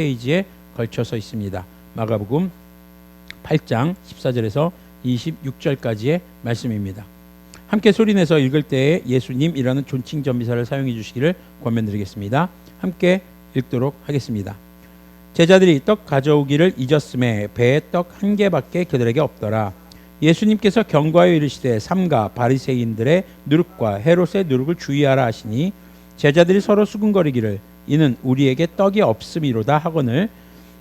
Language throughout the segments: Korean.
페이지에 걸쳐서 있습니다. 마가복음 8장 14절에서 26절까지의 말씀입니다. 함께 소리내서 읽을 때에 예수님이라는 존칭 전미사를 사용해 주시기를 권면드리겠습니다. 함께 읽도록 하겠습니다. 제자들이 떡 가져오기를 잊었음에 배에 떡 한 개밖에 그들에게 없더라. 예수님께서 경고하여 이르시되 삼가 바리새인들의 누룩과 헤롯의 누룩을 주의하라 하시니 제자들이 서로 수군거리기를 이는 우리에게 떡이 없음이로다 하거늘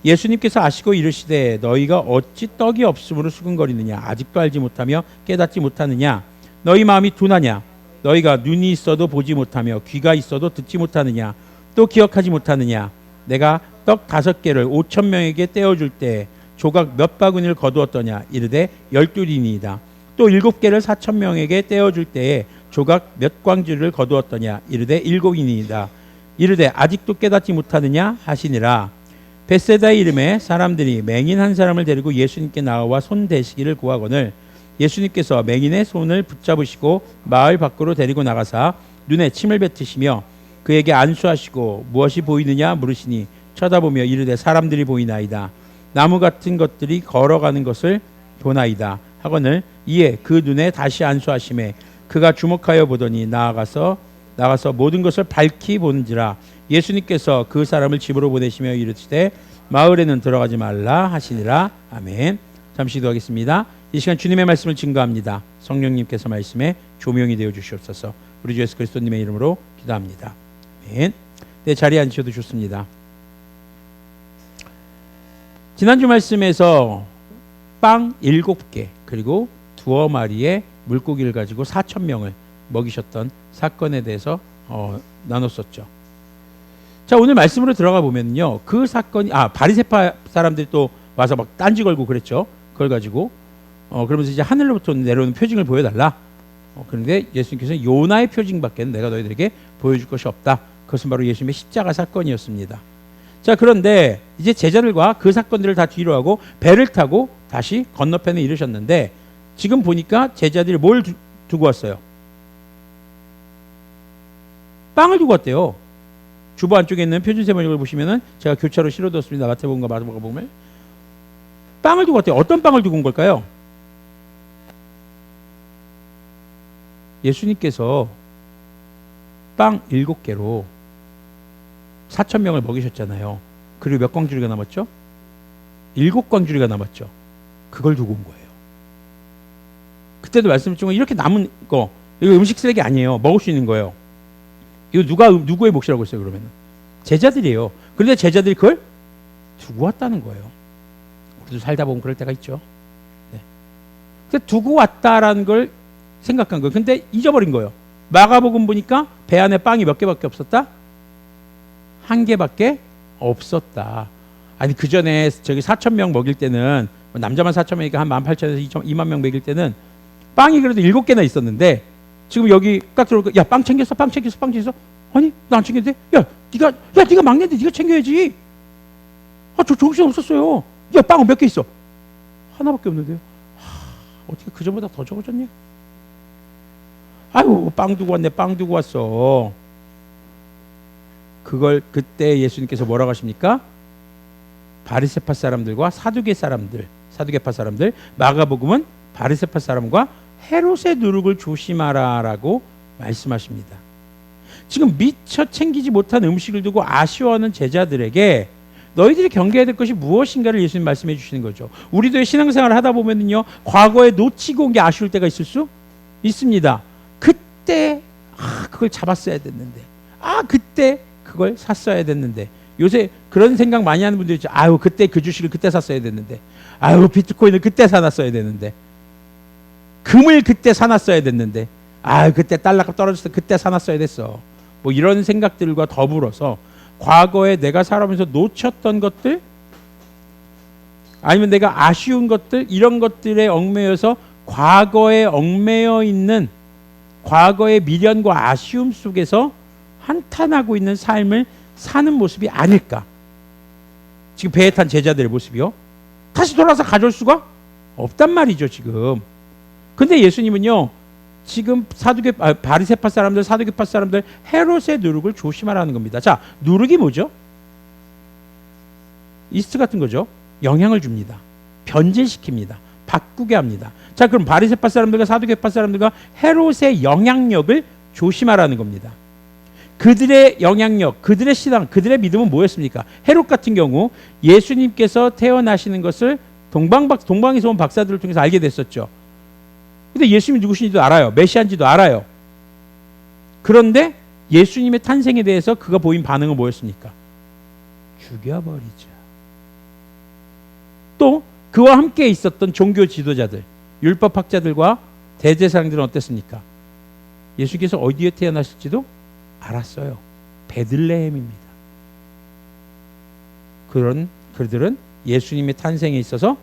예수님께서 아시고 이르시되 너희가 어찌 떡이 없음으로 수군거리느냐 아직도 알지 못하며 깨닫지 못하느냐 너희 마음이 둔하냐 너희가 눈이 있어도 보지 못하며 귀가 있어도 듣지 못하느냐 또 기억하지 못하느냐 내가 떡 5개를 5,000명에게 떼어줄 때 조각 몇 바구니를 거두었더냐 이르되 12리니이다. 또 7개를 4,000명에게 떼어줄 때에 조각 몇 광주를 거두었더냐 이르되 7이니이다. 이르되 아직도 깨닫지 못하느냐 하시니라. 벳세다의 이름에 사람들이 맹인 한 사람을 데리고 예수님께 나와 손 대시기를 구하거늘 예수님께서 맹인의 손을 붙잡으시고 마을 밖으로 데리고 나가사 눈에 침을 뱉으시며 그에게 안수하시고 무엇이 보이느냐 물으시니 쳐다보며 이르되 사람들이 보이나이다. 나무 같은 것들이 걸어가는 것을 보나이다 하거늘 이에 그 눈에 다시 안수하심에 그가 주목하여 보더니 나가서 모든 것을 밝히 보는지라. 예수님께서 그 사람을 집으로 보내시며 이르시되 마을에는 들어가지 말라 하시니라. 아멘. 잠시 기도하겠습니다. 이 시간 주님의 말씀을 증거합니다. 성령님께서 말씀에 조명이 되어 주시옵소서. 우리 주 예수 그리스도님의 이름으로 기도합니다. 아멘. 네, 자리에 앉으셔도 좋습니다. 지난주 말씀에서 빵 7개 그리고 두어 마리의 물고기를 가지고 4,000명을 먹이셨던 사건에 대해서 나눴었죠. 자, 오늘 말씀으로 들어가 보면요, 그 사건이 바리새파 사람들이 또 와서 막 딴지 걸고 그랬죠. 그걸 가지고 그러면서 이제 하늘로부터 내려오는 표징을 보여달라. 그런데 예수님께서는 요나의 표징밖에는 내가 너희들에게 보여줄 것이 없다. 그것은 바로 예수님의 십자가 사건이었습니다. 자, 그런데 이제 제자들과 그 사건들을 다 뒤로 하고 배를 타고 다시 건너편에 이르셨는데 지금 보니까 제자들이 뭘 두고 왔어요? 빵을 두고 왔대요. 주보 안쪽에 있는 표준세번역을 보시면은 제가 교차로 실어뒀습니다. 마태복음과 마가복음을. 빵을 두고 왔대요. 어떤 빵을 두고 온 걸까요? 예수님께서 빵 7개로 4,000명을 먹이셨잖아요. 그리고 몇 광주리가 남았죠? 7광주리가 남았죠. 그걸 두고 온 거예요. 그때도 말씀드렸지만 이렇게 남은 거 이거 음식 쓰레기 아니에요. 먹을 수 있는 거예요. 이거 누구의 몫이라고 했어요? 그러면 제자들이에요. 그런데 제자들이 그걸 두고 왔다는 거예요. 우리도 살다 보면 그럴 때가 있죠. 네. 근데 두고 왔다라는 걸 생각한 거예요. 근데 잊어버린 거예요. 마가복음 보니까 배 안에 빵이 몇 개밖에 없었다? 1개밖에 없었다. 아니 그 전에 저기 4,000명 먹일 때는 남자만 4,000명이니까 한 18,000에서 2만 명 먹일 때는 빵이 그래도 7개나 있었는데 지금 여기 딱 들어오니까 야, 빵 챙겼어? 아니 나 안 챙겼는데 야 네가 막내인데 네가 챙겨야지. 저 정신 없었어요. 야, 빵은 몇 개 있어? 하나밖에 없는데요. 어떻게 그 전보다 더 적어졌냐? 아이고 빵 두고 왔어. 그걸 그때 예수님께서 뭐라고 하십니까? 바리새파 사람들과 사두개파 사람들, 마가복음은 바리새파 사람과 헤롯의 누룩을 조심하라라고 말씀하십니다. 지금 미처 챙기지 못한 음식을 두고 아쉬워하는 제자들에게 너희들이 경계해야 될 것이 무엇인가를 예수님 말씀해 주시는 거죠. 우리도 신앙생활을 하다 보면요, 과거에 놓치고 온 게 아쉬울 때가 있을 수 있습니다. 그때 그걸 잡았어야 됐는데, 그때 그걸 샀어야 됐는데. 요새 그런 생각 많이 하는 분들이 있죠. 그때 그 주식을 그때 샀어야 됐는데, 비트코인을 그때 사놨어야 되는데, 금을 그때 사놨어야 됐는데, 그때 달러가 떨어졌을 때 그때 사놨어야 됐어. 뭐 이런 생각들과 더불어서 과거에 내가 살아오면서 놓쳤던 것들, 아니면 내가 아쉬운 것들, 이런 것들에 얽매여서 과거에 얽매여 있는 과거의 미련과 아쉬움 속에서 한탄하고 있는 삶을 사는 모습이 아닐까. 지금 배에 탄 제자들의 모습이요. 다시 돌아서 가져올 수가 없단 말이죠, 지금. 근데 예수님은요, 지금 바리새파 사람들, 사두개파 사람들, 헤롯의 누룩을 조심하라는 겁니다. 자, 누룩이 뭐죠? 이스트 같은 거죠. 영향을 줍니다. 변질시킵니다. 바꾸게 합니다. 자, 그럼 바리새파 사람들과 사두개파 사람들과 헤롯의 영향력을 조심하라는 겁니다. 그들의 영향력, 그들의 신앙, 그들의 믿음은 뭐였습니까? 헤롯 같은 경우 예수님께서 태어나시는 것을 동방에서 온 박사들을 통해서 알게 됐었죠. 근데 예수님이 누구신지도 알아요. 메시아인지도 알아요. 그런데 예수님의 탄생에 대해서 그가 보인 반응은 뭐였습니까? 죽여버리자. 또 그와 함께 있었던 종교 지도자들, 율법학자들과 대제사장들은 어땠습니까? 예수께서 어디에 태어나실지도 알았어요. 베들레헴입니다. 그들은 예수님의 탄생에 있어서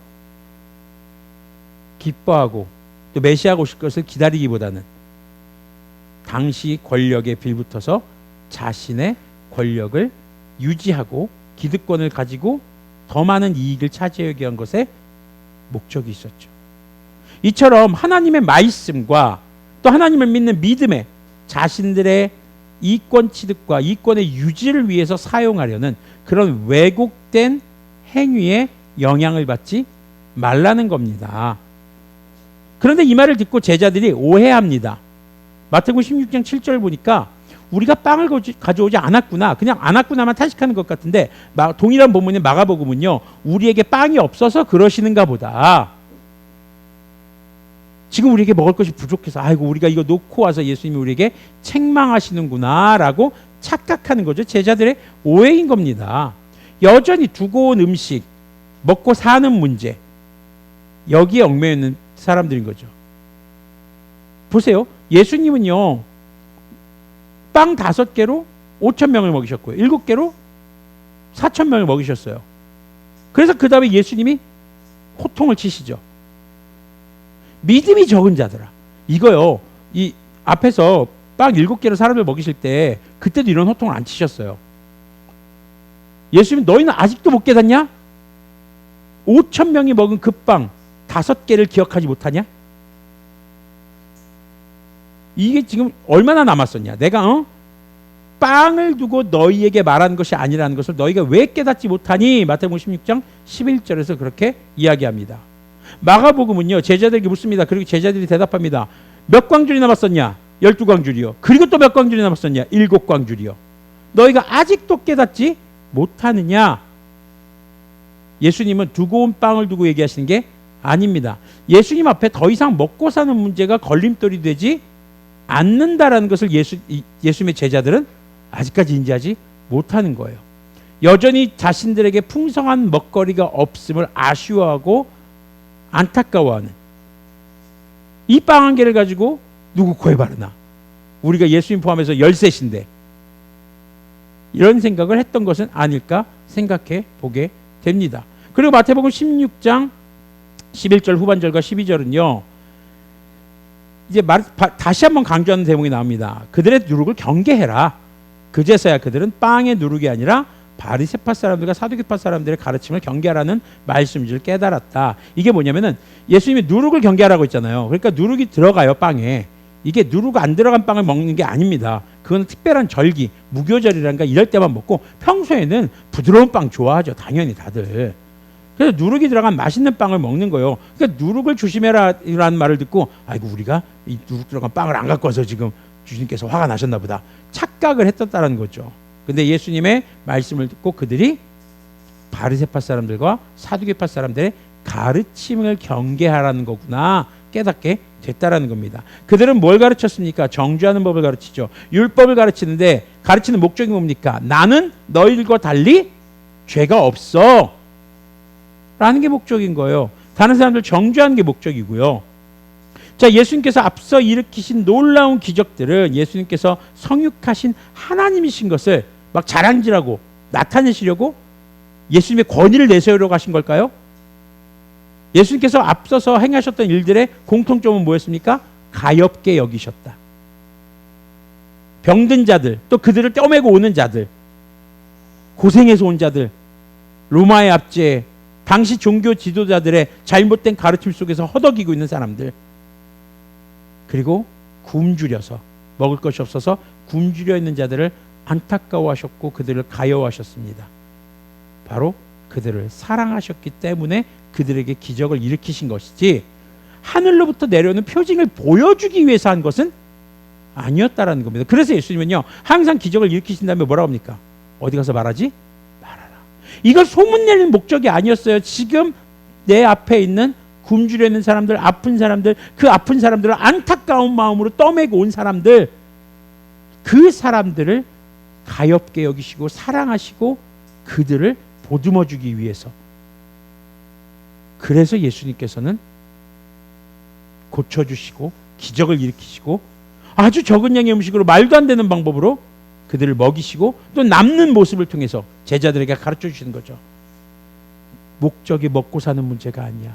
기뻐하고 또 메시아가 오실 것을 기다리기보다는 당시 권력에 빌붙어서 자신의 권력을 유지하고 기득권을 가지고 더 많은 이익을 차지하기 위한 것에 목적이 있었죠. 이처럼 하나님의 말씀과 또 하나님을 믿는 믿음에 자신들의 이권 취득과 이권의 유지를 위해서 사용하려는 그런 왜곡된 행위에 영향을 받지 말라는 겁니다. 그런데 이 말을 듣고 제자들이 오해합니다. 마태복음 16장 7절 보니까 우리가 빵을 가져오지 않았구나, 그냥 안 왔구나만 탄식하는 것 같은데 동일한 본문인 마가복음은요, 우리에게 빵이 없어서 그러시는가 보다. 지금 우리에게 먹을 것이 부족해서 아이고 우리가 이거 놓고 와서 예수님이 우리에게 책망하시는구나 라고 착각하는 거죠. 제자들의 오해인 겁니다. 여전히 두고 온 음식, 먹고 사는 문제, 여기에 얽매여 있는 사람들인 거죠. 보세요. 예수님은요, 빵 5개로 5,000명을 먹이셨고요, 7개로 4,000명을 먹이셨어요. 그래서 그 다음에 예수님이 호통을 치시죠. 믿음이 적은 자들아, 이거요, 이 앞에서 빵 7개로 사람을 먹이실 때 그때도 이런 호통을 안 치셨어요. 예수님, 너희는 아직도 못 깨닫냐? 5,000명이 먹은 그 빵 5개를 기억하지 못하냐? 이게 지금 얼마나 남았었냐? 내가 빵을 두고 너희에게 말한 것이 아니라는 것을 너희가 왜 깨닫지 못하니? 마태복음 16장 11절에서 그렇게 이야기합니다. 마가복음은요, 제자들에게 묻습니다. 그리고 제자들이 대답합니다. 몇 광줄이 남았었냐? 12광줄이요. 그리고 또 몇 광줄이 남았었냐? 7광줄이요. 너희가 아직도 깨닫지 못하느냐? 예수님은 두고 온 빵을 두고 얘기하시는 게 아닙니다. 예수님 앞에 더 이상 먹고 사는 문제가 걸림돌이 되지 않는다라는 것을 예수님의 제자들은 아직까지 인지하지 못하는 거예요. 여전히 자신들에게 풍성한 먹거리가 없음을 아쉬워하고 안타까워하는, 이 빵 한 개를 가지고 누구 코에 바르나, 우리가 예수님 포함해서 13인데 이런 생각을 했던 것은 아닐까 생각해 보게 됩니다. 그리고 마태복음 16장 11절 후반절과 12절은요, 이제 다시 한번 강조하는 대목이 나옵니다. 그들의 누룩을 경계해라. 그제서야 그들은 빵의 누룩이 아니라 바리새파 사람들과 사두개파 사람들의 가르침을 경계하라는 말씀을 깨달았다. 이게 뭐냐면은 예수님이 누룩을 경계하라고 했잖아요. 그러니까 누룩이 들어가요, 빵에. 이게 누룩 안 들어간 빵을 먹는 게 아닙니다. 그건 특별한 절기, 무교절이란가 이럴 때만 먹고, 평소에는 부드러운 빵 좋아하죠, 당연히 다들. 그래서 누룩이 들어간 맛있는 빵을 먹는 거예요. 그러니까 누룩을 조심해라라는 말을 듣고, 아이고 우리가 이 누룩 들어간 빵을 안 갖고 와서 지금 주님께서 화가 나셨나 보다, 착각을 했었다는 거죠. 근데 예수님의 말씀을 듣고 그들이 바리새파 사람들과 사두개파 사람들의 가르침을 경계하라는 거구나 깨닫게 됐다라는 겁니다. 그들은 뭘 가르쳤습니까? 정죄하는 법을 가르치죠. 율법을 가르치는데 가르치는 목적이 뭡니까? 나는 너희들과 달리 죄가 없어 라는 게 목적인 거예요. 다른 사람들 정죄하는 게 목적이고요. 자, 예수님께서 앞서 일으키신 놀라운 기적들은 예수님께서 성육하신 하나님이신 것을 막 자랑질하고 나타내시려고 예수님의 권위를 내세우려고 하신 걸까요? 예수님께서 앞서서 행하셨던 일들의 공통점은 뭐였습니까? 가엾게 여기셨다. 병든 자들, 또 그들을 떼어매고 오는 자들, 고생해서 온 자들, 로마의 압제, 당시 종교 지도자들의 잘못된 가르침 속에서 허덕이고 있는 사람들, 그리고 굶주려서 먹을 것이 없어서 굶주려 있는 자들을 안타까워하셨고 그들을 가여워하셨습니다. 바로 그들을 사랑하셨기 때문에 그들에게 기적을 일으키신 것이지 하늘로부터 내려오는 표징을 보여주기 위해서 한 것은 아니었다라는 겁니다. 그래서 예수님은요 항상 기적을 일으키신 다음에 뭐라고 합니까? 어디 가서 말하지? 말하라. 이걸 소문내는 목적이 아니었어요. 지금 내 앞에 있는 굶주려 있는 사람들, 아픈 사람들, 그 아픈 사람들을 안타까운 마음으로 떠매고 온 사람들, 그 사람들을 가엾게 여기시고 사랑하시고 그들을 보듬어 주기 위해서. 그래서 예수님께서는 고쳐주시고 기적을 일으키시고 아주 적은 양의 음식으로 말도 안 되는 방법으로 그들을 먹이시고 또 남는 모습을 통해서 제자들에게 가르쳐 주시는 거죠. 목적이 먹고 사는 문제가 아니야.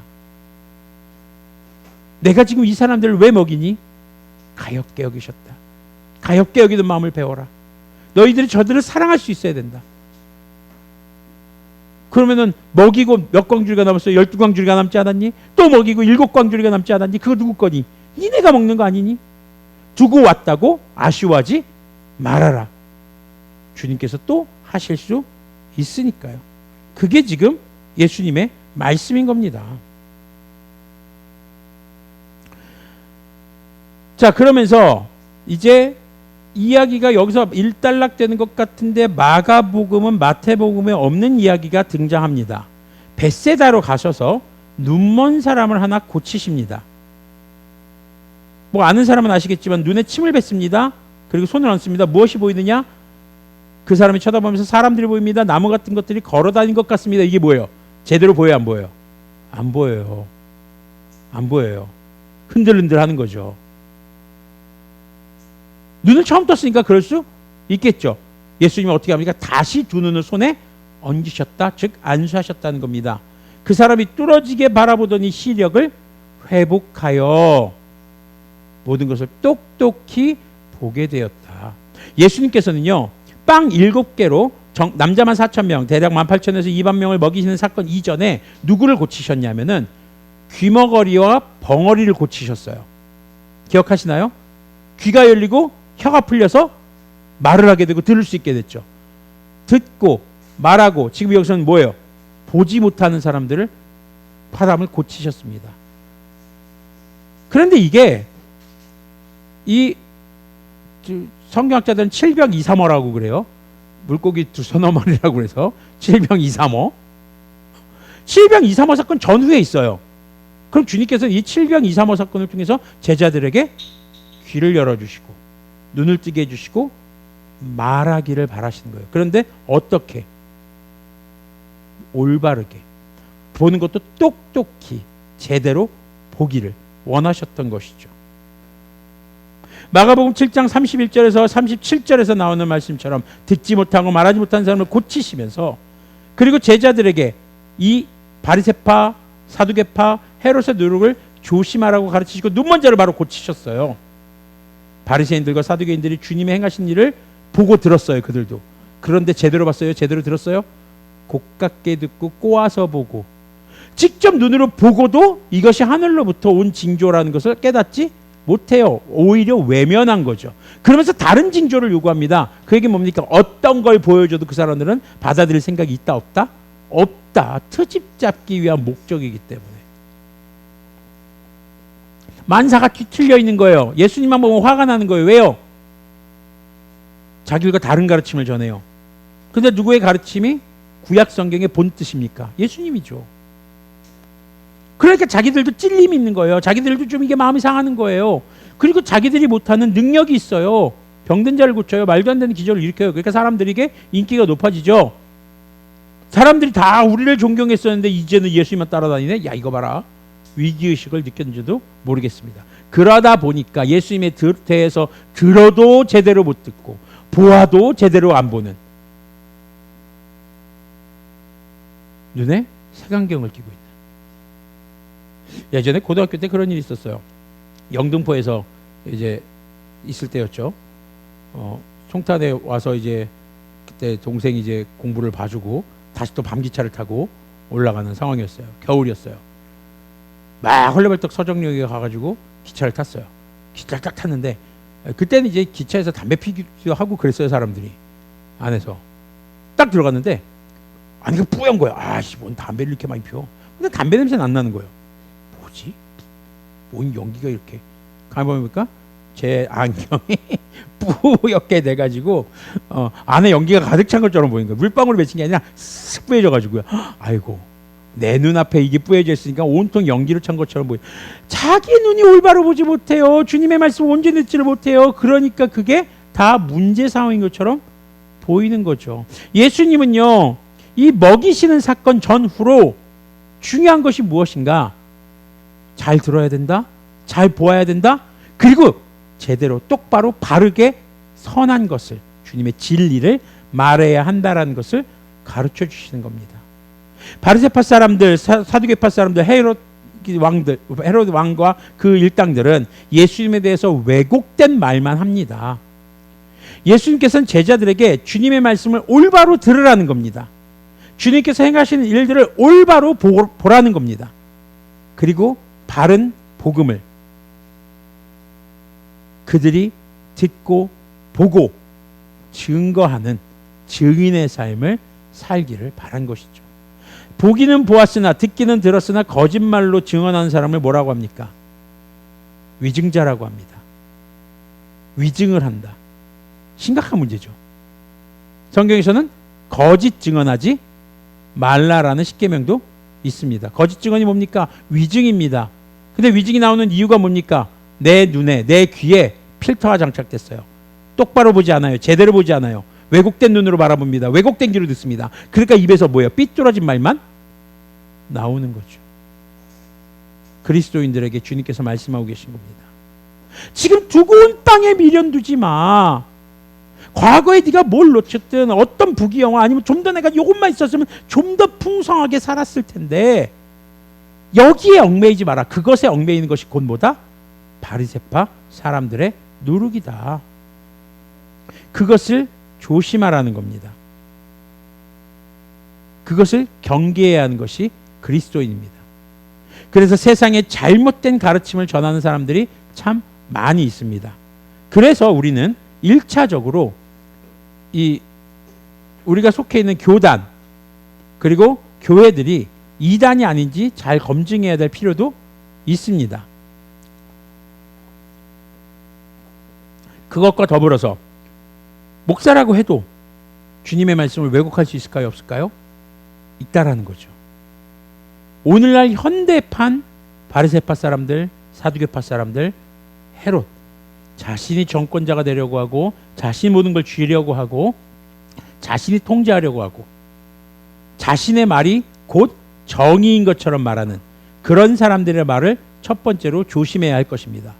내가 지금 이 사람들을 왜 먹이니? 가엾게 여기셨다. 가엾게 여기는 마음을 배워라. 너희들이 저들을 사랑할 수 있어야 된다. 그러면은 먹이고 몇 광주리가 남았어요? 12광주리가 남지 않았니? 또 먹이고 7광주리가 남지 않았니? 그거 누구 거니? 니네가 먹는 거 아니니? 두고 왔다고 아쉬워하지 말아라. 주님께서 또 하실 수 있으니까요. 그게 지금 예수님의 말씀인 겁니다. 자, 그러면서 이제 이야기가 여기서 일단락되는 것 같은데 마가복음은 마태복음에 없는 이야기가 등장합니다. 벳세다로 가셔서 눈먼 사람을 하나 고치십니다. 뭐 아는 사람은 아시겠지만 눈에 침을 뱉습니다. 그리고 손을 얹습니다. 무엇이 보이느냐? 그 사람이 쳐다보면서 사람들이 보입니다. 나무 같은 것들이 걸어다닌 것 같습니다. 이게 뭐예요? 제대로 보여요? 안 보여요? 안 보여요. 안 보여요. 흔들흔들 하는 거죠. 눈을 처음 떴으니까 그럴 수 있겠죠. 예수님은 어떻게 합니까? 다시 두 눈을 손에 얹으셨다. 즉 안수하셨다는 겁니다. 그 사람이 뚫어지게 바라보더니 시력을 회복하여 모든 것을 똑똑히 보게 되었다. 예수님께서는요 빵 7개로 남자만 4,000명 대략 18,000에서 20,000명을 먹이시는 사건 이전에 누구를 고치셨냐면은 귀머거리와 벙어리를 고치셨어요. 기억하시나요? 귀가 열리고 혀가 풀려서 말을 하게 되고 들을 수 있게 됐죠. 듣고 말하고 지금 여기서는 뭐예요? 보지 못하는 사람들을 사람을 고치셨습니다. 그런데 이게 이 성경학자들은 7병2삼호라고 그래요. 물고기 두서너 마리라고 그래서 7병2삼호. 7병2삼호 사건 전후에 있어요. 그럼 주님께서는 이 7병2삼호 사건을 통해서 제자들에게 귀를 열어주시고 눈을 뜨게 해주시고 말하기를 바라시는 거예요. 그런데 어떻게? 올바르게 보는 것도 똑똑히 제대로 보기를 원하셨던 것이죠. 마가복음 7장 31절에서 37절에서 나오는 말씀처럼 듣지 못하고 말하지 못하는 사람을 고치시면서 그리고 제자들에게 이 바리새파, 사두개파, 헤롯의 누룩을 조심하라고 가르치시고 눈먼 자를 바로 고치셨어요. 바리새인들과 사두개인들이 주님의 행하신 일을 보고 들었어요. 그들도. 그런데 제대로 봤어요? 제대로 들었어요? 곱깝게 듣고 꼬아서 보고 직접 눈으로 보고도 이것이 하늘로부터 온 징조라는 것을 깨닫지 못해요. 오히려 외면한 거죠. 그러면서 다른 징조를 요구합니다. 그 얘기는 뭡니까? 어떤 걸 보여줘도 그 사람들은 받아들일 생각이 있다 없다? 없다. 트집 잡기 위한 목적이기 때문에. 만사가 뒤틀려 있는 거예요. 예수님만 보면 화가 나는 거예요. 왜요? 자기들과 다른 가르침을 전해요. 근데 누구의 가르침이 구약 성경의 본 뜻입니까? 예수님이죠. 그러니까 자기들도 찔림이 있는 거예요. 자기들도 좀 이게 마음이 상하는 거예요. 그리고 자기들이 못하는 능력이 있어요. 병든 자를 고쳐요. 말도 안 되는 기적을 일으켜요. 그러니까 사람들에게 인기가 높아지죠. 사람들이 다 우리를 존경했었는데 이제는 예수님만 따라다니네. 야, 이거 봐라. 위기의식을 느꼈는지도 모르겠습니다. 그러다 보니까 예수님의 대해서 들어도 제대로 못 듣고 보아도 제대로 안 보는 눈에 색안경을 끼고 있다. 예전에 고등학교 때 그런 일이 있었어요. 영등포에서 이제 있을 때였죠. 송탄에 와서 이제 그때 동생이 이제 공부를 봐주고 다시 또 밤기차를 타고 올라가는 상황이었어요. 겨울이었어요. 막 헐레벌떡 서정역에 가가지고 기차를 탔어요. 기차를 딱 탔는데 그때는 이제 기차에서 담배 피기도 하고 그랬어요. 사람들이 안에서 딱 들어갔는데 아니 그 뿌연 거야. 아씨 뭔 담배를 이렇게 많이 피워. 근데 담배 냄새는 안 나는 거예요. 뭐지? 뭔 연기가 이렇게. 가만히 보니까 제 안경이 뿌옇게 돼가지고 안에 연기가 가득 찬 것처럼 보이는 거예요. 물방울이 맺힌 게 아니라 쓱 뿌얘져가지고요. 아이고 내 눈앞에 이게 뿌얘져 있으니까 온통 연기로 찬 것처럼 보여요. 자기 눈이 올바로 보지 못해요. 주님의 말씀을 온전히 듣지를 못해요. 그러니까 그게 다 문제 상황인 것처럼 보이는 거죠. 예수님은요 이 먹이시는 사건 전후로 중요한 것이 무엇인가? 잘 들어야 된다. 잘 보아야 된다. 그리고 제대로 똑바로 바르게 선한 것을, 주님의 진리를 말해야 한다라는 것을 가르쳐 주시는 겁니다. 바리새파 사람들, 사두개파 사람들, 헤롯 왕과 그 일당들은 예수님에 대해서 왜곡된 말만 합니다. 예수님께서는 제자들에게 주님의 말씀을 올바로 들으라는 겁니다. 주님께서 행하시는 일들을 올바로 보라는 겁니다. 그리고 바른 복음을 그들이 듣고 보고 증거하는 증인의 삶을 살기를 바란 것이죠. 보기는 보았으나 듣기는 들었으나 거짓말로 증언하는 사람을 뭐라고 합니까? 위증자라고 합니다. 위증을 한다. 심각한 문제죠. 성경에서는 거짓 증언하지 말라라는 십계명도 있습니다. 거짓 증언이 뭡니까? 위증입니다. 근데 위증이 나오는 이유가 뭡니까? 내 눈에, 내 귀에 필터가 장착됐어요. 똑바로 보지 않아요. 제대로 보지 않아요. 왜곡된 눈으로 바라봅니다. 왜곡된 귀로 듣습니다. 그러니까 입에서 뭐예요? 삐뚤어진 말만 나오는 거죠. 그리스도인들에게 주님께서 말씀하고 계신 겁니다. 지금 두고 온 땅에 미련 두지 마. 과거에 네가 뭘 놓쳤든 어떤 부귀영화 아니면 좀 더 내가 이것만 있었으면 좀 더 풍성하게 살았을 텐데 여기에 얽매이지 마라. 그것에 얽매이는 것이 곧 뭐다? 바리새파 사람들의 누룩이다. 그것을 조심하라는 겁니다. 그것을 경계해야 하는 것이 그리스도인입니다. 그래서 세상에 잘못된 가르침을 전하는 사람들이 참 많이 있습니다. 그래서 우리는 1차적으로 우리가 속해 있는 교단 그리고 교회들이 이단이 아닌지 잘 검증해야 될 필요도 있습니다. 그것과 더불어서 목사라고 해도 주님의 말씀을 왜곡할 수 있을까요? 없을까요? 있다라는 거죠. 오늘날 현대판 바리새파 사람들, 사두개파 사람들, 헤롯 자신이 정권자가 되려고 하고 자신이 모든 걸 쥐려고 하고 자신이 통제하려고 하고 자신의 말이 곧 정의인 것처럼 말하는 그런 사람들의 말을 첫 번째로 조심해야 할 것입니다.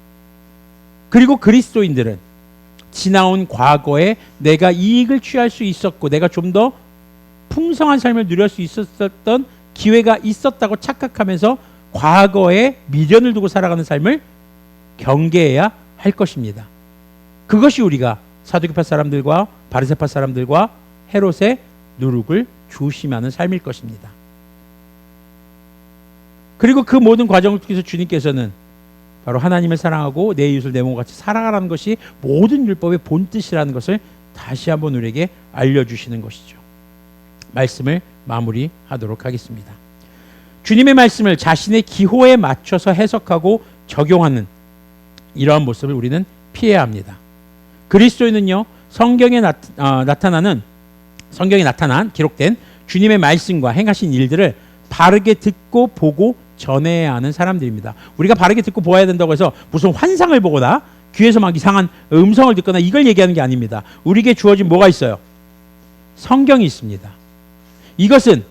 그리고 그리스도인들은 지나온 과거에 내가 이익을 취할 수 있었고 내가 좀 더 풍성한 삶을 누릴 수 있었던 기회가 있었다고 착각하면서 과거에 미련을 두고 살아가는 삶을 경계해야 할 것입니다. 그것이 우리가 사두개파 사람들과 바리새파 사람들과 헤롯의 누룩을 조심하는 삶일 것입니다. 그리고 그 모든 과정을 통해서 주님께서는 바로 하나님을 사랑하고 내 이웃을 내 몸과 같이 사랑하라는 것이 모든 율법의 본뜻이라는 것을 다시 한번 우리에게 알려주시는 것이죠. 말씀을 마무리하도록 하겠습니다. 주님의 말씀을 자신의 기호에 맞춰서 해석하고 적용하는 이러한 모습을 우리는 피해야 합니다. 그리스도인은요 성경에 성경에 나타난 기록된 주님의 말씀과 행하신 일들을 바르게 듣고 보고 전해야 하는 사람들입니다. 우리가 바르게 듣고 보아야 된다고 해서 무슨 환상을 보거나 귀에서 막 이상한 음성을 듣거나 이걸 얘기하는 게 아닙니다. 우리에게 주어진 뭐가 있어요? 성경이 있습니다. 이것은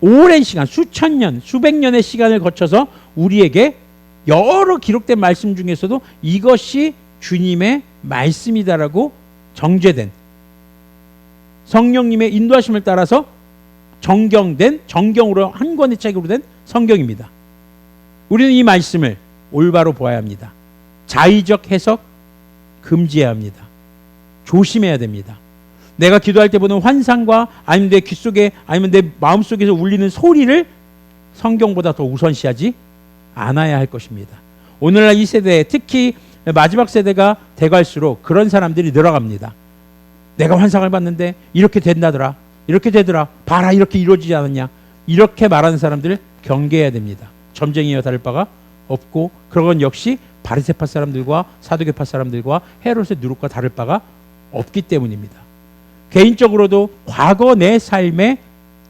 오랜 시간, 수천 년, 수백 년의 시간을 거쳐서 우리에게 여러 기록된 말씀 중에서도 이것이 주님의 말씀이다라고 정죄된 성령님의 인도하심을 따라서 정경으로 한 권의 책으로 된 성경입니다. 우리는 이 말씀을 올바로 보아야 합니다. 자의적 해석 금지해야 합니다. 조심해야 됩니다. 내가 기도할 때 보는 환상과 아니면 내 귀 속에 아니면 내 마음 속에서 울리는 소리를 성경보다 더 우선시하지 않아야 할 것입니다. 오늘날 이 세대에 특히 마지막 세대가 돼갈수록 그런 사람들이 늘어갑니다. 내가 환상을 봤는데 이렇게 된다더라. 이렇게 되더라. 봐라, 이렇게 이루어지지 않았냐. 이렇게 말하는 사람들을 경계해야 됩니다. 점쟁이와 다를 바가 없고, 그런 역시 바리새파 사람들과 사두개파 사람들과 헤롯의 누룩과 다를 바가 없기 때문입니다. 개인적으로도 과거 내 삶에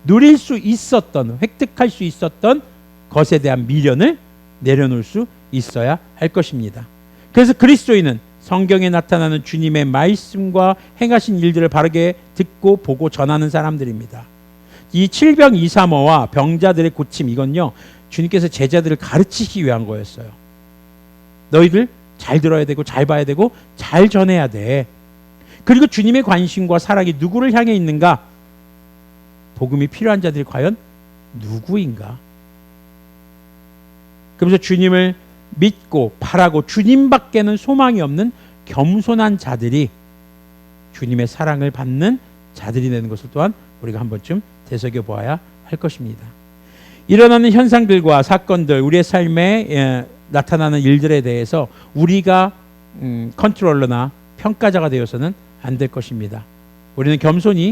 누릴 수 있었던, 획득할 수 있었던 것에 대한 미련을 내려놓을 수 있어야 할 것입니다. 그래서 그리스도인은 성경에 나타나는 주님의 말씀과 행하신 일들을 바르게 듣고 보고 전하는 사람들입니다. 이 칠병이삼오와 병자들의 고침, 이건요 주님께서 제자들을 가르치기 위한 거였어요. 너희들 잘 들어야 되고 잘 봐야 되고 잘 전해야 돼. 그리고 주님의 관심과 사랑이 누구를 향해 있는가? 복음이 필요한 자들이 과연 누구인가? 그러면서 주님을 믿고 바라고 주님밖에는 소망이 없는 겸손한 자들이 주님의 사랑을 받는 자들이 되는 것을 또한 우리가 한 번쯤 되새겨 보아야 할 것입니다. 일어나는 현상들과 사건들, 우리의 삶에 나타나는 일들에 대해서 우리가 컨트롤러나 평가자가 되어서는 안 될 것입니다. 우리는 겸손히